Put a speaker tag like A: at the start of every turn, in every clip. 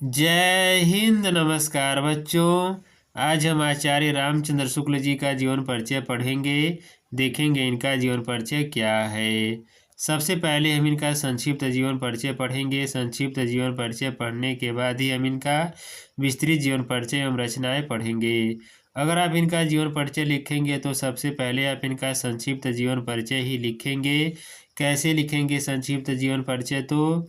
A: जय हिंद। नमस्कार बच्चों। आज हम आचार्य रामचंद्र शुक्ल जी का जीवन परिचय पढ़ेंगे। देखेंगे इनका जीवन परिचय क्या है। सबसे पहले हम इनका संक्षिप्त जीवन परिचय पढ़ेंगे। संक्षिप्त जीवन परिचय पढ़ने के बाद ही हम इनका विस्तृत जीवन परिचय एवं रचनाएं पढ़ेंगे। अगर आप इनका जीवन परिचय लिखेंगे तो सबसे पहले आप इनका संक्षिप्त जीवन परिचय ही लिखेंगे। कैसे लिखेंगे संक्षिप्त जीवन परिचय? तो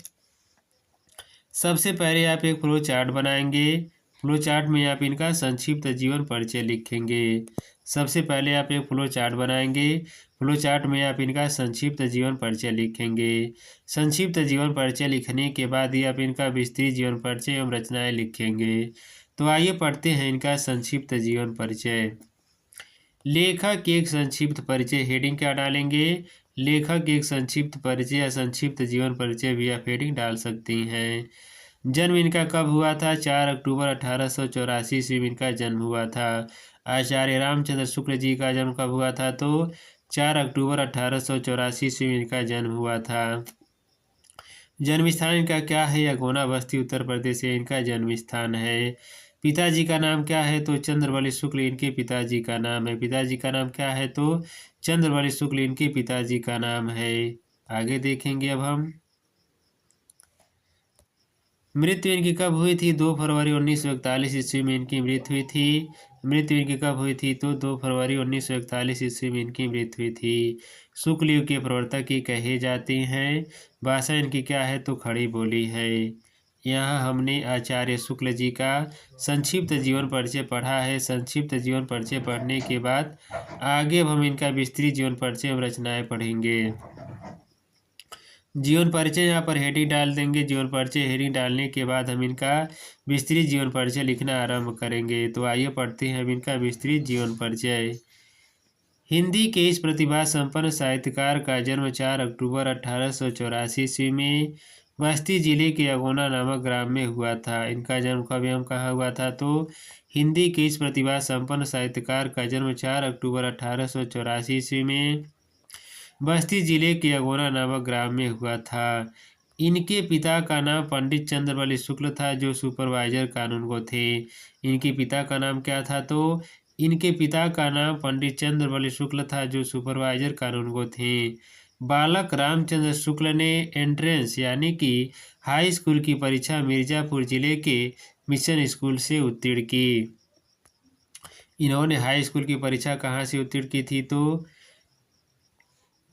A: सबसे पहले आप एक फ्लो चार्ट बनाएंगे। फ्लो चार्ट में आप इनका संक्षिप्त जीवन परिचय लिखेंगे। सबसे पहले आप एक फ्लो चार्ट बनाएंगे। फ्लो चार्ट में आप इनका संक्षिप्त जीवन परिचय लिखेंगे। संक्षिप्त जीवन परिचय लिखने के बाद ही आप इनका विस्तृत जीवन परिचय एवं रचनाएं लिखेंगे। तो आइए पढ़ते हैं इनका संक्षिप्त जीवन परिचय। लेखक एक संक्षिप्त परिचय हेडिंग क्या डालेंगे? लेखक एक संक्षिप्त परिचय या संक्षिप्त जीवन परिचय भी आप हेडिंग डाल सकती हैं। जन्म इनका कब हुआ था? 4 अक्टूबर 1884 ईस्वी में इनका जन्म हुआ था। आचार्य रामचंद्र शुक्ल जी का जन्म कब हुआ था? तो 4 अक्टूबर 1884 ईस्वी में इनका जन्म हुआ था। जन्म स्थान इनका क्या है? अगोना बस्ती उत्तर प्रदेश से इनका जन्म स्थान है। पिताजी का नाम क्या है? तो चंद्रवली शुक्ल इनके पिताजी का नाम है। पिताजी का नाम क्या है? तो चंद्रवली शुक्ल इनके पिताजी का नाम है। आगे देखेंगे अब हम। मृत्यु इनकी कब हुई थी? 2 फरवरी 1941 ईस्वी में इनकी मृत्यु हुई थी। मृत्यु इनकी कब हुई थी? तो 2 फरवरी 1941 ईस्वी में इनकी मृत्यु हुई थी। शुक्ल युग के प्रवर्तक ही कहे जाते हैं। भाषा इनकी क्या है? तो खड़ी बोली है। यहाँ हमने आचार्य शुक्ल जी का संक्षिप्त जीवन परिचय पढ़ा है। संक्षिप्त जीवन परिचय पढ़ने के बाद आगे अब हम इनका विस्तृत जीवन परिचय एवं रचनाएं पढ़ेंगे। जीवन परिचय यहाँ पर हेडिंग डाल देंगे। जीवन परिचय हेडिंग डालने के बाद हम इनका विस्तृत जीवन परिचय लिखना आरंभ करेंगे। तो आइए पढ़ते हैं अब इनका विस्तृत जीवन परिचय। हिंदी के इस प्रतिभा संपन्न साहित्यकार का जन्म 4 अक्टूबर 1884 ईस्वी में बस्ती जिले के अगोना नामक ग्राम में हुआ था। इनका जन्म कब एवं कहाँ हुआ था? तो हिंदी के इस प्रतिभा संपन्न साहित्यकार का जन्म 4 अक्टूबर 1884 ईस्वी में बस्ती जिले के अगोना नामक ग्राम में हुआ था। इनके पिता का नाम पंडित चंद्रवली शुक्ल था, जो सुपरवाइजर कानूनगो थे। इनके पिता का नाम क्या था? तो इनके पिता का नाम पंडित चंद्रवली शुक्ल था, जो सुपरवाइजर कानूनगो थे। बालक रामचंद्र शुक्ल ने एंट्रेंस यानी कि हाई स्कूल की परीक्षा मिर्जापुर जिले के मिशन स्कूल से उत्तीर्ण की। इन्होंने हाई स्कूल की परीक्षा कहाँ से उत्तीर्ण की थी? तो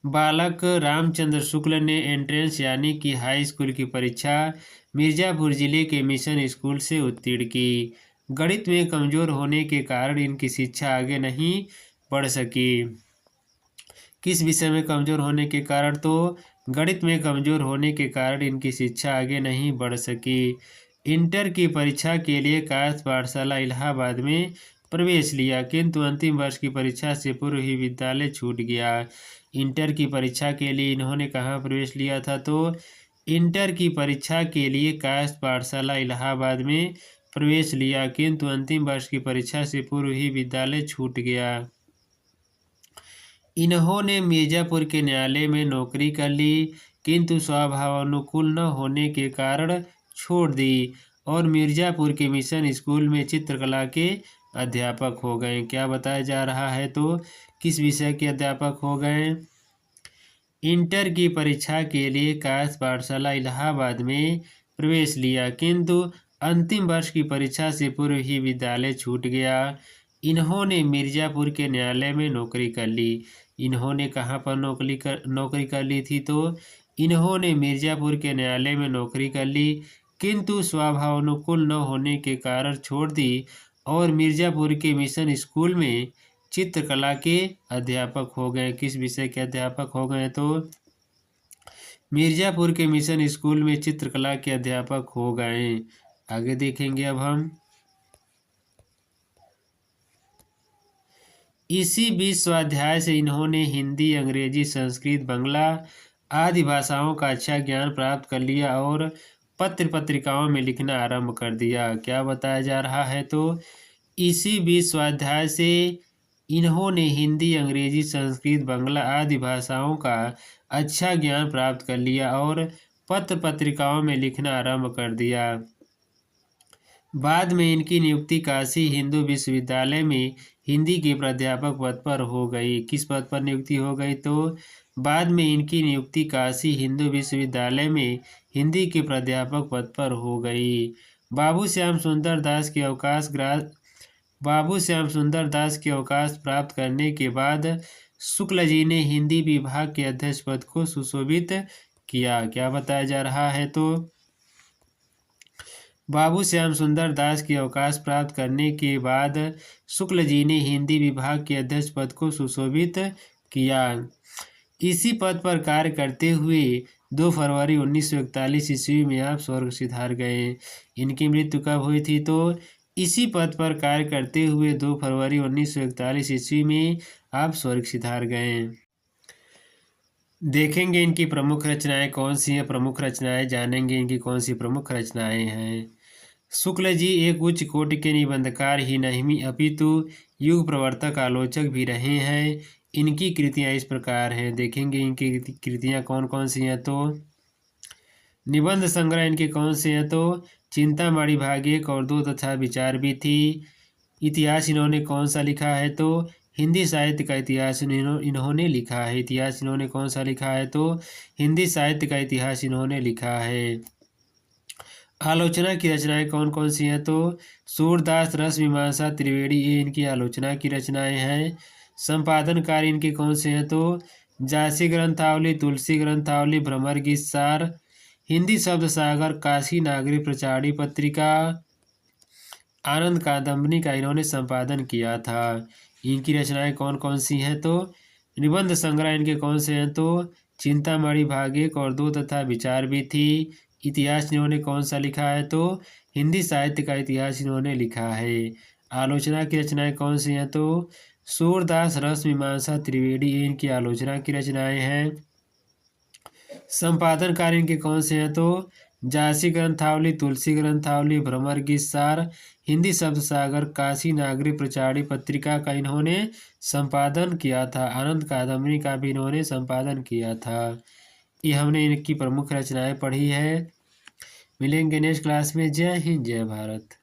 A: बालक रामचंद्र शुक्ल ने एंट्रेंस यानी कि हाई स्कूल की परीक्षा मिर्जापुर जिले के मिशन स्कूल से उत्तीर्ण की। गणित में कमजोर होने के कारण इनकी शिक्षा आगे नहीं बढ़ सकी। किस विषय में कमजोर होने के कारण? तो गणित में कमजोर होने के कारण इनकी शिक्षा आगे नहीं बढ़ सकी। इंटर की परीक्षा के लिए कायस्थ पाठशाला इलाहाबाद में प्रवेश लिया, किंतु अंतिम वर्ष की परीक्षा से पूर्व ही विद्यालय छूट गया। इंटर की परीक्षा के लिए इन्होंने कहाँ प्रवेश लिया था? तो इंटर की परीक्षा के लिए कायस्थ पाठशाला इलाहाबाद में प्रवेश लिया, किंतु अंतिम वर्ष की परीक्षा से पूर्व ही विद्यालय छूट गया। इन्होंने मिर्जापुर के न्यायालय में नौकरी कर ली, किंतु स्वभावानुकूल न होने के कारण छोड़ दी और मिर्जापुर के मिशन स्कूल में चित्रकला के अध्यापक हो गए। क्या बताया जा रहा है? तो किस विषय के अध्यापक हो गए? इंटर की परीक्षा के लिए कायस्थ पाठशाला इलाहाबाद में प्रवेश लिया, किंतु अंतिम वर्ष की परीक्षा से पूर्व ही विद्यालय छूट गया। इन्होंने मिर्जापुर के न्यायालय में नौकरी कर ली। इन्होंने कहाँ पर नौकरी कर ली थी? तो इन्होंने मिर्जापुर के न्यायालय में नौकरी कर ली, किंतु स्वभावानुकूल न होने के कारण छोड़ दी और मिर्जापुर के मिशन स्कूल में चित्रकला के अध्यापक हो गए। किस विषय के अध्यापक हो गए? तो मिर्जापुर के मिशन स्कूल में चित्रकला के अध्यापक हो गए। आगे देखेंगे अब हम। इसी 20 स्वाध्याय से इन्होंने हिंदी, अंग्रेजी, संस्कृत, बांग्ला आदि भाषाओं का अच्छा ज्ञान प्राप्त कर लिया और पत्र पत्रिकाओं में लिखना आरंभ कर दिया। क्या बताया जा रहा है? तो इसी 20 स्वाध्याय से इन्होंने हिंदी, अंग्रेजी, संस्कृत, बांग्ला आदि भाषाओं का अच्छा ज्ञान प्राप्त कर लिया और पत्र पत्रिकाओं में लिखना आरंभ कर दिया। बाद में इनकी नियुक्ति काशी हिंदू विश्वविद्यालय में हिंदी के प्राध्यापक पद पर हो गई। किस पद पर नियुक्ति हो गई? तो बाद में इनकी नियुक्ति काशी हिंदू विश्वविद्यालय में हिंदी के प्राध्यापक पद पर हो गई। बाबू श्याम सुंदर दास के अवकाश प्राप्त करने के बाद शुक्ल जी ने हिंदी विभाग के अध्यक्ष पद को सुशोभित किया। क्या बताया जा रहा है? तो बाबू श्याम सुंदर दास के अवकाश प्राप्त करने के बाद शुक्ल जी ने हिंदी विभाग के अध्यक्ष पद को सुशोभित किया। इसी पद पर कार्य करते हुए 2 फरवरी 1941 ईस्वी में आप स्वर्ग सिधार गए। इनकी मृत्यु कब हुई थी? तो इसी पद पर कार्य करते हुए 2 फरवरी 1941 ईस्वी में आप स्वर्ग सिधार गए। देखेंगे इनकी प्रमुख रचनाएं कौन सी हैं। प्रमुख रचनाएं जानेंगे इनकी कौन सी प्रमुख रचनाएं हैं। शुक्ल जी एक उच्च कोटि के निबंधकार ही नहीं अपितु युग प्रवर्तक आलोचक भी रहे हैं। इनकी कृतियां इस प्रकार हैं। देखेंगे इनकी कृतियां कौन कौन सी हैं। तो निबंध संग्रह इनके कौन से हैं? तो चिंतामणि भाग 1 और 2 तथा विचार भी थी। इतिहास इन्होंने कौन सा लिखा है? तो हिंदी साहित्य का इतिहास इन्होंने लिखा है। इतिहास इन्होंने कौन सा लिखा है? तो हिंदी साहित्य का इतिहास इन्होंने लिखा है। आलोचना की रचनाएं कौन कौन सी हैं? तो सूरदास रस मीमांसा त्रिवेणी ये इनकी आलोचना की रचनाएं हैं। संपादन कार्य इनके कौन से हैं? तो जासी ग्रंथावली, तुलसी ग्रंथावली, भ्रमर गीत सार, हिंदी शब्द सागर, काशी नागरी प्रचारी पत्रिका, आनंद कादम्बनी का इन्होंने संपादन किया था। इनकी रचनाएं कौन कौन सी हैं? तो निबंध संग्रह इनके कौन से हैं? तो चिंतामणि भाग 1 और 2 तथा विचार भी थी। इतिहास इन्होंने कौन सा लिखा है? तो हिंदी साहित्य का इतिहास इन्होंने लिखा है। आलोचना की रचनाएं कौन सी हैं? तो सूरदास रस मीमांसा त्रिवेणी ये इनकी आलोचना की रचनाएं हैं। संपादन कार्य इनके कौन से हैं? तो जासी ग्रंथावली, तुलसी ग्रंथावली, भ्रमर गीत सार, हिंदी शब्द सागर, काशी नागरी प्रचारी पत्रिका का इन्होंने संपादन किया था। आनंद कादम्बनी का भी इन्होंने संपादन किया था। ये हमने इनकी प्रमुख रचनाएं पढ़ी है। मिलेंगे नेक्स्ट क्लास में। जय हिंद, जय भारत।